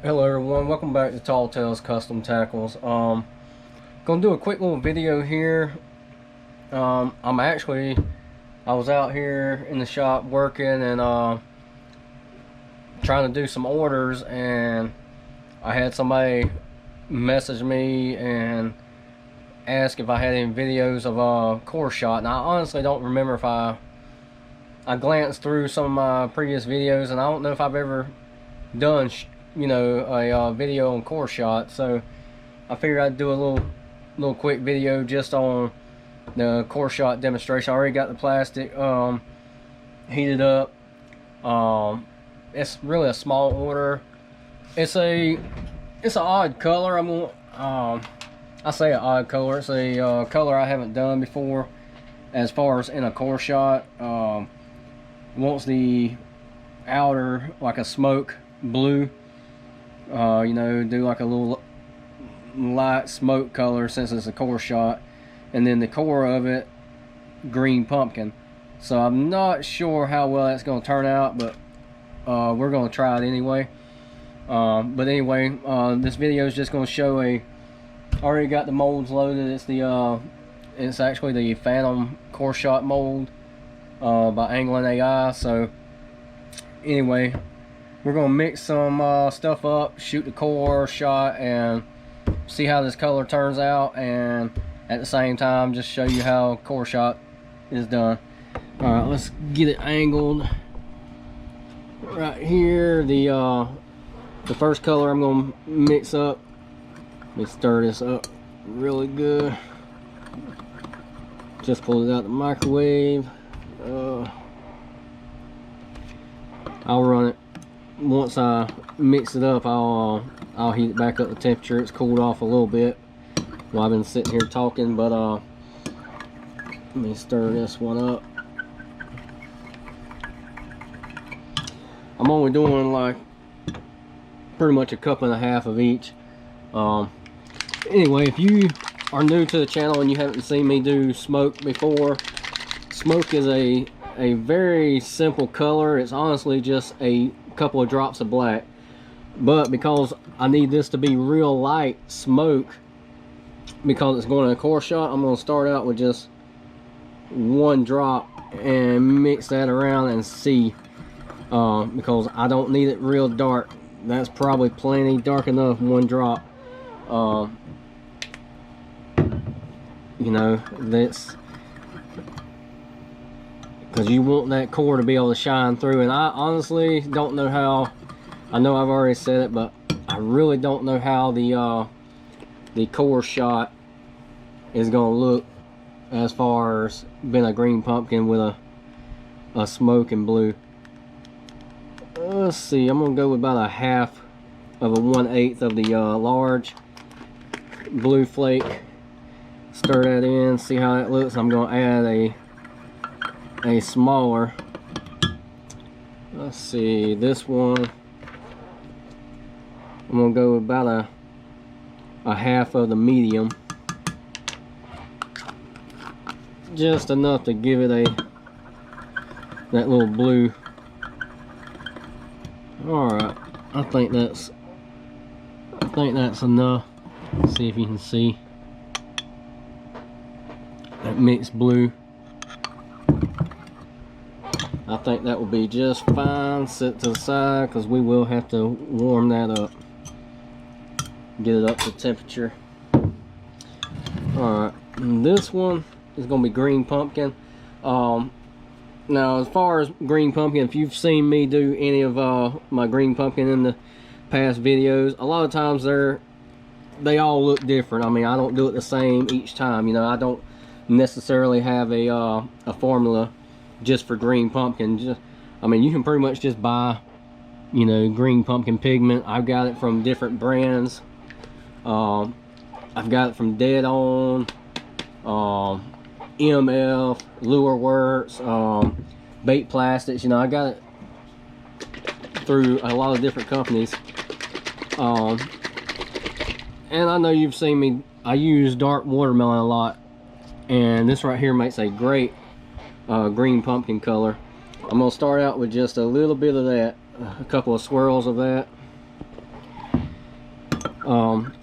Hello everyone, welcome back to Tall Tales Custom Tackles. Gonna do a quick little video here. I was out here in the shop working and trying to do some orders, and I had somebody message me and ask if I had any videos of core shot. And I honestly don't remember if I glanced through some of my previous videos, and I don't know if I've ever done a video on core shot, so I figured I'd do a little quick video just on the core shot demonstration. I already got the plastic heated up. It's really a small order. It's an odd color. I say an odd color. It's a color I haven't done before as far as in a core shot. Wants the outer like a smoke blue. Do like a little light smoke color since it's a core shot, and then the core of it green pumpkin. So I'm not sure how well that's going to turn out, but we're going to try it anyway. This video is just going to show I already got the molds loaded. It's actually the Phantom core shot mold by Angling AI. So anyway, we're gonna mix some stuff up, shoot the core shot, and see how this color turns out, and at the same time just show you how core shot is done. Alright, let's get it angled right here. The first color I'm gonna mix up, let me stir this up really good. Just pulled it out the microwave. I'll run it. Once I mix it up, I'll heat it back up to temperature. It's cooled off a little bit while I've been sitting here talking, but let me stir this one up. I'm only doing like pretty much a cup and a half of each. Anyway, if you are new to the channel and you haven't seen me do smoke before, smoke is a very simple color. It's honestly just a couple of drops of black, but because I need this to be real light smoke, because it's going in a core shot, I'm going to start out with just one drop and mix that around and see, because I don't need it real dark. That's probably plenty dark enough, one drop. That's because you want that core to be able to shine through. And I honestly don't know how, I know I've already said it, but I really don't know how the core shot is going to look as far as being a green pumpkin with a smoke and blue. Let's see, I'm going to go with about a half of a 1/8 of the large blue flake. Stir that in, see how that looks. I'm going to add a smaller, let's see, this one I'm gonna go about a half of the medium, just enough to give it that little blue. Alright, I think that's enough. Let's see if you can see that mixed blue. I think that will be just fine. Set to the side because we will have to warm that up, get it up to temperature. Alright, this one is going to be green pumpkin. Now, as far as green pumpkin, if you've seen me do any of my green pumpkin in the past videos, a lot of times they all look different. I mean, I don't do it the same each time. I don't necessarily have a formula just for green pumpkin. You can pretty much just buy green pumpkin pigment. I've got it from different brands. I've got it from Dead On, MF, Lure Works, Bait Plastics. I got it through a lot of different companies. And I know you've seen me, I use dark watermelon a lot, and this right here makes a great green pumpkin color. I'm going to start out with just a little bit of that, a couple of swirls of that.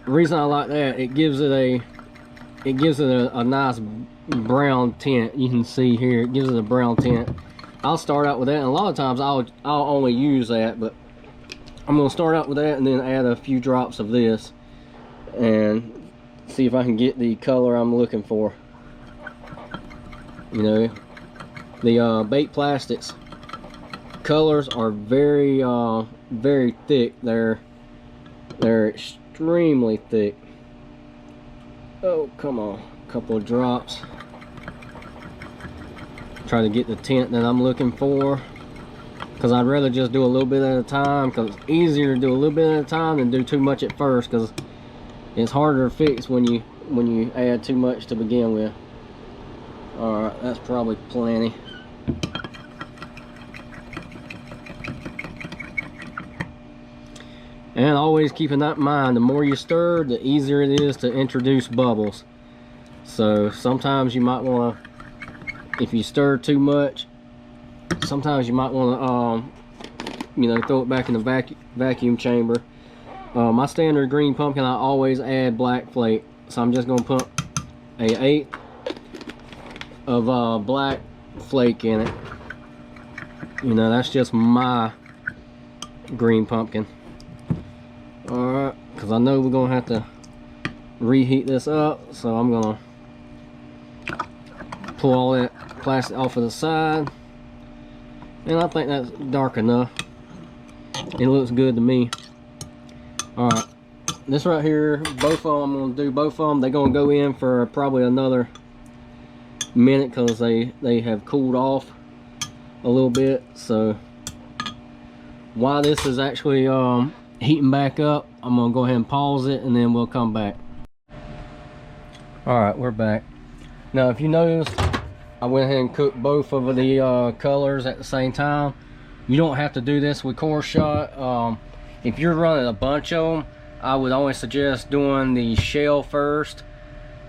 Reason I like that, it gives it a nice brown tint. You can see here it gives it a brown tint. I'll start out with that, and a lot of times I'll only use that, but I'm gonna start out with that and then add a few drops of this and see if I can get the color I'm looking for. You know, the bait plastics colors are very very thick. They're extremely thick. Oh, come on, a couple of drops. Try to get the tint that I'm looking for, because I'd rather just do a little bit at a time, because it's easier to do a little bit at a time than do too much at first, because it's harder to fix when you add too much to begin with. All right, that's probably plenty. And always keeping that in mind, the more you stir, the easier it is to introduce bubbles. So sometimes you might want to, if you stir too much, sometimes you might want to, you know, throw it back in the vacuum chamber. My standard green pumpkin, I always add black flake, so I'm just gonna put a 1/8 of black flake in it. You know, that's just my green pumpkin. Alright, because I know we're gonna have to reheat this up, so I'm gonna pull all that plastic off of the side, and I think that's dark enough. It looks good to me. Alright, this right here, both of them, I'm going to do both of them. They're going to go in for probably another minute, because they have cooled off a little bit. So while this is actually heating back up, I'm going to go ahead and pause it, and then we'll come back. Alright, we're back. Now, if you noticed, I went ahead and cooked both of the colors at the same time. You don't have to do this with core shot. If you're running a bunch of them, I would only suggest doing the shell first.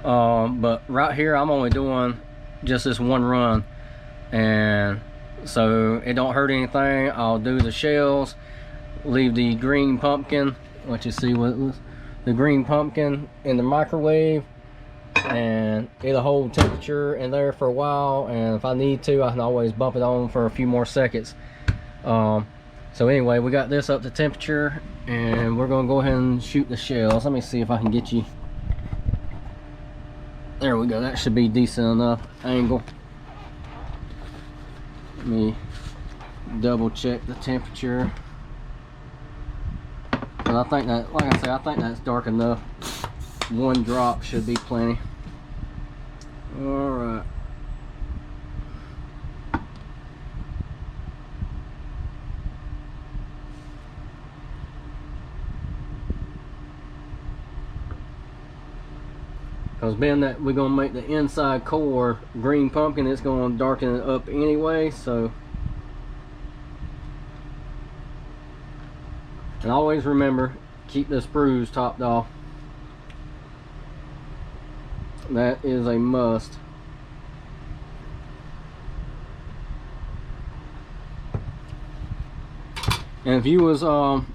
But right here, I'm only doing just this one run, and so it don't hurt anything. I'll do the shells, leave the green pumpkin, what you see with the green pumpkin, in the microwave, and it'll hold temperature in there for a while, and if I need to, I can always bump it on for a few more seconds. So anyway, we got this up to temperature, and we're gonna go ahead and shoot the shells. Let me see if I can get you. There we go, that should be decent enough angle. Let me double check the temperature, but I think that, like I said, I think that's dark enough. One drop should be plenty. All right. Because being that we're going to make the inside core green pumpkin, it's going to darken it up anyway, so. And always remember, keep the sprues topped off. That is a must. And if you was going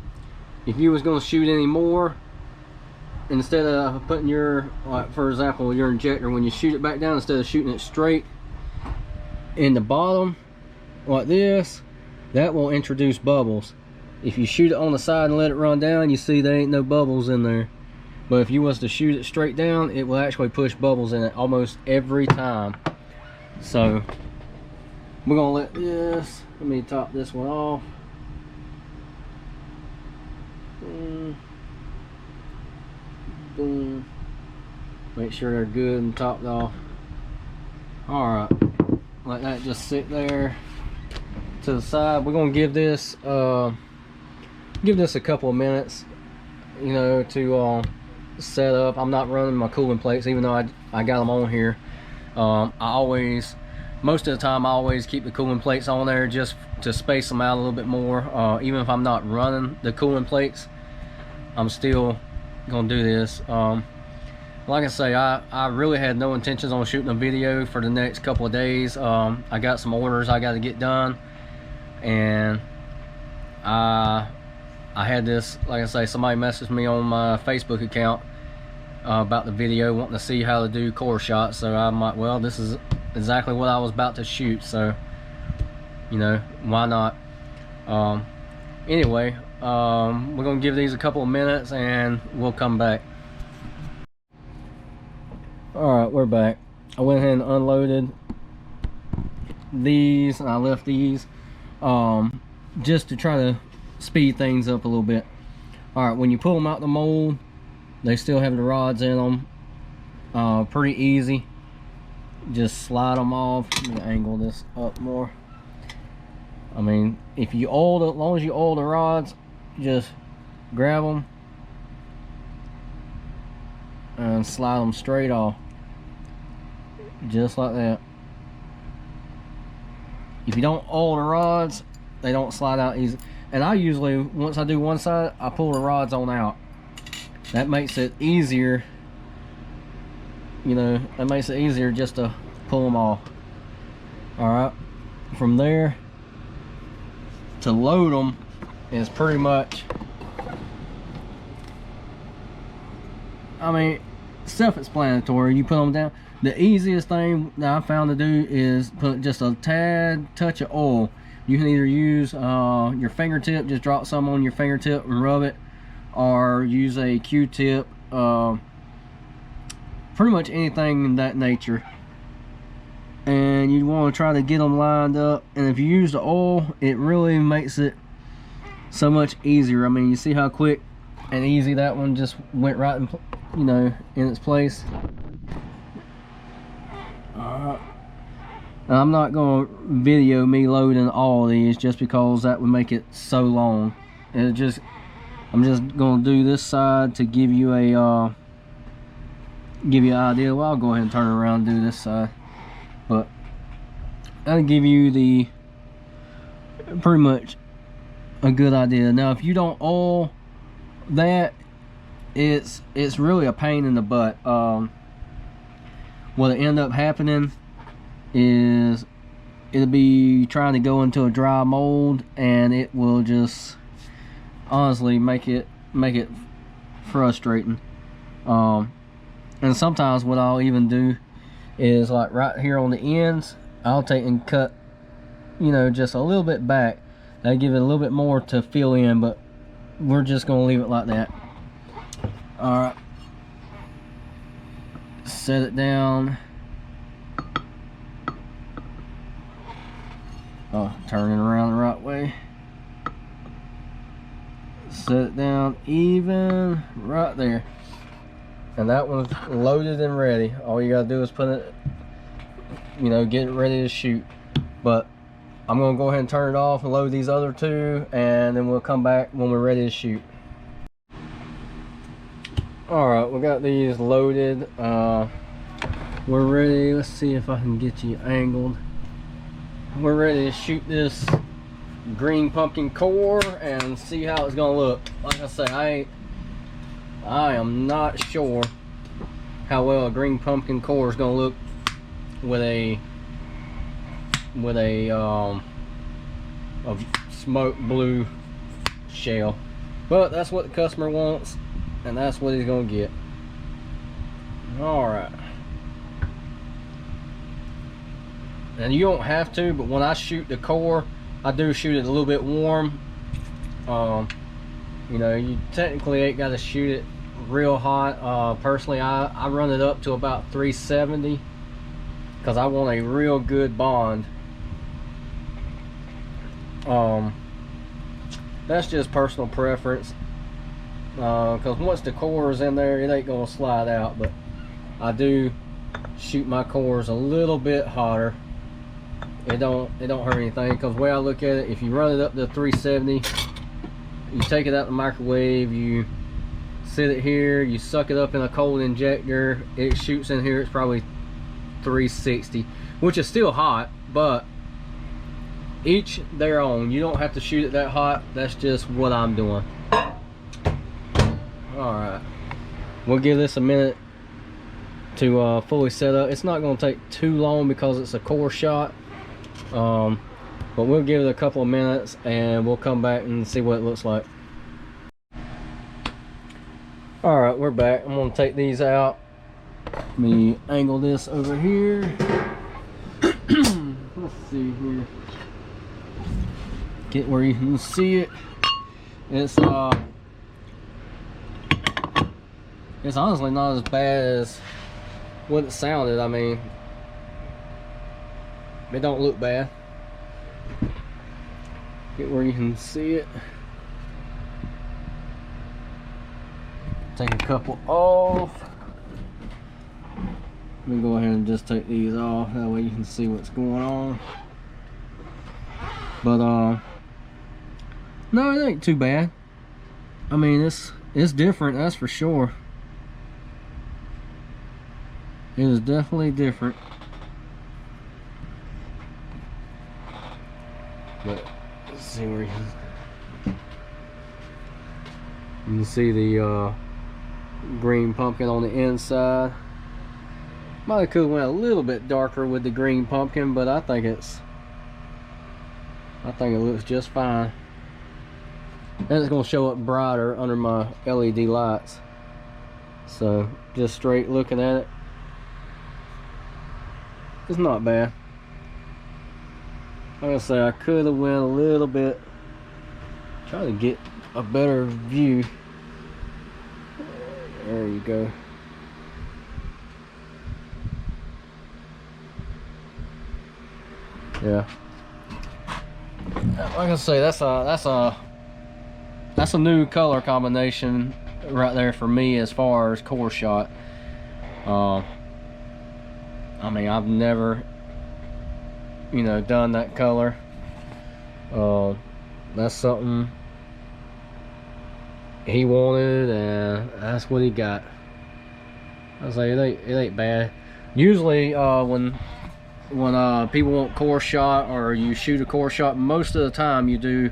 to shoot any more, instead of putting your, like for example, your injector, when you shoot it back down, instead of shooting it straight in the bottom like this, that will introduce bubbles. If you shoot it on the side and let it run down, you see there ain't no bubbles in there. But if you was to shoot it straight down, it will actually push bubbles in it almost every time. So we're gonna let me top this one off. Boom. Make sure they're good and topped off. Alright, let that just sit there to the side. We're gonna give this a couple of minutes, you know, to set up. I'm not running my cooling plates, even though I got them on here. Most of the time I always keep the cooling plates on there just to space them out a little bit more. Even if I'm not running the cooling plates, I'm still gonna do this. Like I say, I really had no intentions on shooting a video for the next couple of days. I got some orders I got to get done, and I I had this, like I say, somebody messaged me on my Facebook account about the video, wanting to see how to do core shots. So I'm like, well, this is exactly what I was about to shoot, so you know, why not? Anyway, we're gonna give these a couple of minutes and we'll come back. All right, we're back. I went ahead and unloaded these, and I left these just to try to speed things up a little bit. All right, when you pull them out the mold, they still have the rods in them. Pretty easy. Just slide them off. Let me angle this up more. I mean, if you oil, as long as you oil the rods, just grab them and slide them straight off, just like that. If you don't oil the rods, they don't slide out easy. And I usually, once I do one side, I pull the rods on out. That makes it easier, you know, that makes it easier just to pull them off. All right, from there to load them is pretty much, I mean, self-explanatory. You put them down. The easiest thing that I found to do is put just a tad touch of oil. You can either use your fingertip, just drop some on your fingertip and rub it, or use a Q-tip, pretty much anything in that nature. And you want to try to get them lined up, and if you use the oil, it really makes it so much easier. I mean, you see how quick and easy that one just went right in, you know, in its place. I'm not going to video me loading all of these just because that would make it so long. I'm just going to do this side to give you a give you an idea. Well, I'll go ahead and turn it around and do this side, but that'll give you the pretty much a good idea. Now, if you don't oil that, it's really a pain in the butt. What'll end up happening is it'll be trying to go into a dry mold, and it will just honestly make it frustrating. And sometimes what I'll even do is, like right here on the ends, I'll take and cut, you know, just a little bit back. That'll give it a little bit more to fill in, but we're just gonna leave it like that. All right, set it down. Oh, turn it around the right way. Set it down even right there. And that one's loaded and ready. All you gotta do is put it, you know, get it ready to shoot. But I'm gonna go ahead and turn it off and load these other two, and then we'll come back when we're ready to shoot. All right, we got these loaded. We're ready. Let's see if I can get you angled. We're ready to shoot this green pumpkin core and see how it's gonna look. Like I say, I am not sure how well a green pumpkin core is gonna look with a smoke blue shell, but that's what the customer wants, and that's what he's gonna get. All right. And you don't have to, but when I shoot the core, I do shoot it a little bit warm. You know, you technically ain't got to shoot it real hot. Personally, I run it up to about 370 because I want a real good bond. That's just personal preference. Because once the core is in there, it ain't gonna slide out. But I do shoot my cores a little bit hotter. It don't hurt anything, because the way I look at it, if you run it up to 370, you take it out the microwave, you sit it here, you suck it up in a cold injector, it shoots in here, it's probably 360, which is still hot, but each their own. You don't have to shoot it that hot. That's just what I'm doing. All right, we'll give this a minute to fully set up. It's not going to take too long because it's a core shot. But we'll give it a couple of minutes and we'll come back and see what it looks like. All right, we're back. I'm gonna take these out. Let me angle this over here. Let's see here. Get where you can see it. It's honestly not as bad as what it sounded. I mean, it don't look bad. Get where you can see it. Take a couple off. Let me go ahead and just take these off. That way you can see what's going on. But no, it ain't too bad. I mean, it's different, that's for sure. It is definitely different. But let's see where you can see the green pumpkin on the inside. Might have could have went a little bit darker with the green pumpkin, but I think it looks just fine. And it's gonna show up brighter under my LED lights. So just straight looking at it, it's not bad. Like I say, I could have went a little bit, try to get a better view. There you go. Yeah. Like I say, that's a new color combination right there for me as far as core shot. I mean, I've never, you know, done that color. That's something he wanted, and that's what he got. I say it ain't bad. Usually, when people want core shot, or you shoot a core shot, most of the time you do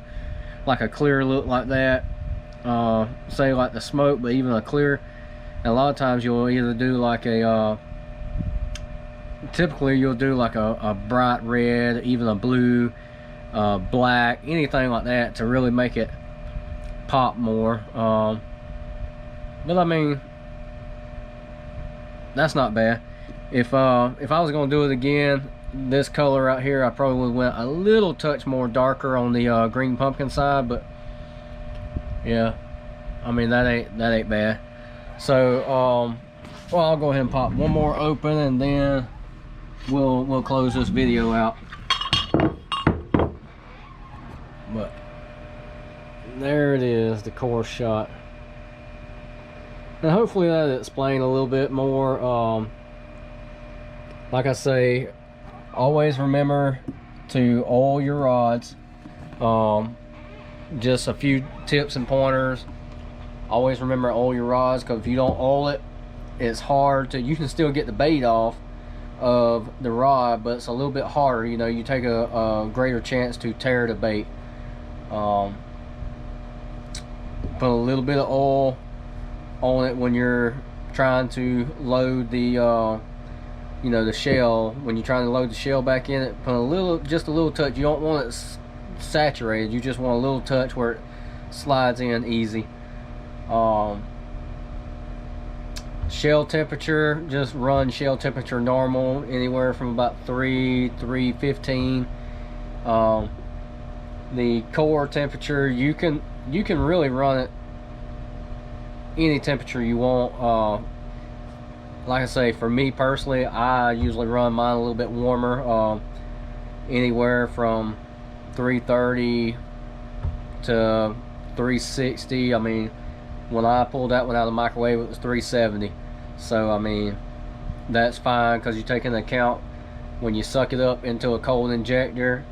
like a clear look like that. Say like the smoke, but even a clear. And a lot of times you'll either do like a typically you'll do like a bright red, even a blue, black, anything like that to really make it pop more. But I mean, that's not bad. If I was gonna do it again, this color right here, I probably went a little touch more darker on the green pumpkin side. But yeah, I mean, that ain't bad. So well, I'll go ahead and pop one more open, and then we'll close this video out. But there it is, the core shot. And hopefully that'll explain a little bit more. Like I say, always remember to oil your rods. Just a few tips and pointers. Always remember to oil your rods, because if you don't oil it, it's hard to, you can still get the bait off of the rod, but it's a little bit harder. You know, you take a greater chance to tear the bait. Put a little bit of oil on it when you're trying to load the you know, the shell. When you're trying to load the shell back in it, put a little, just a little touch. You don't want it saturated, you just want a little touch where it slides in easy. Shell temperature, just run shell temperature normal, anywhere from about 315. The core temperature, you can really run it any temperature you want. Like I say, for me personally, I usually run mine a little bit warmer, anywhere from 330 to 360. I mean, when I pulled that one out of the microwave, it was 370. So I mean, that's fine, because you take into account when you suck it up into a cold injector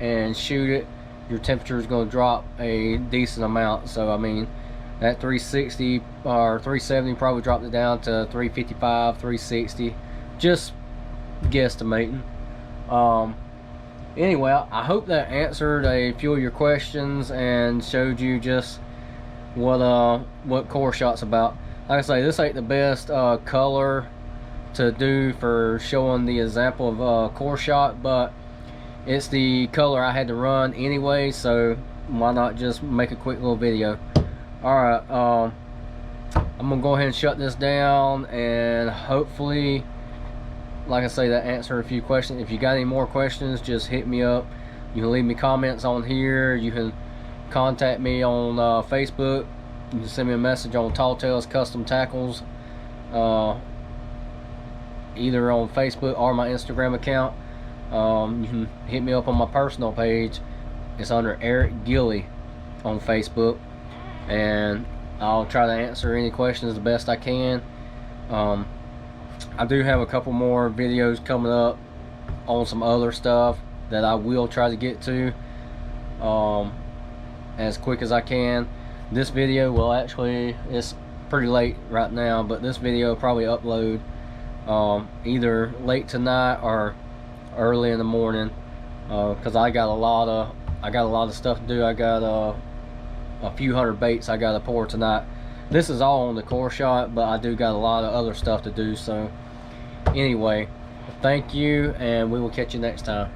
and shoot it, your temperature is going to drop a decent amount. So I mean, that 360 or 370 probably dropped it down to 355, 360, just guesstimating. Anyway, I hope that answered a few of your questions and showed you just what core shot's about. Like I say, this ain't the best color to do for showing the example of core shot, but it's the color I had to run anyway, so why not just make a quick little video. Alright, I'm gonna go ahead and shut this down, and hopefully, like I say, that answered a few questions. If you got any more questions, just hit me up. You can leave me comments on here. You can contact me on Facebook. You can send me a message on Tall Tales Custom Tackles, either on Facebook or my Instagram account. You can hit me up on my personal page. It's under Eric Gilly on Facebook, and I'll try to answer any questions the best I can. I do have a couple more videos coming up on some other stuff that I will try to get to as quick as I can. This video will actually, it's pretty late right now, but this video will probably upload either late tonight or early in the morning, because I got a lot of stuff to do. I got a few hundred baits I got to pour tonight. This is all on the core shot, but I do got a lot of other stuff to do. So anyway, thank you, and we will catch you next time.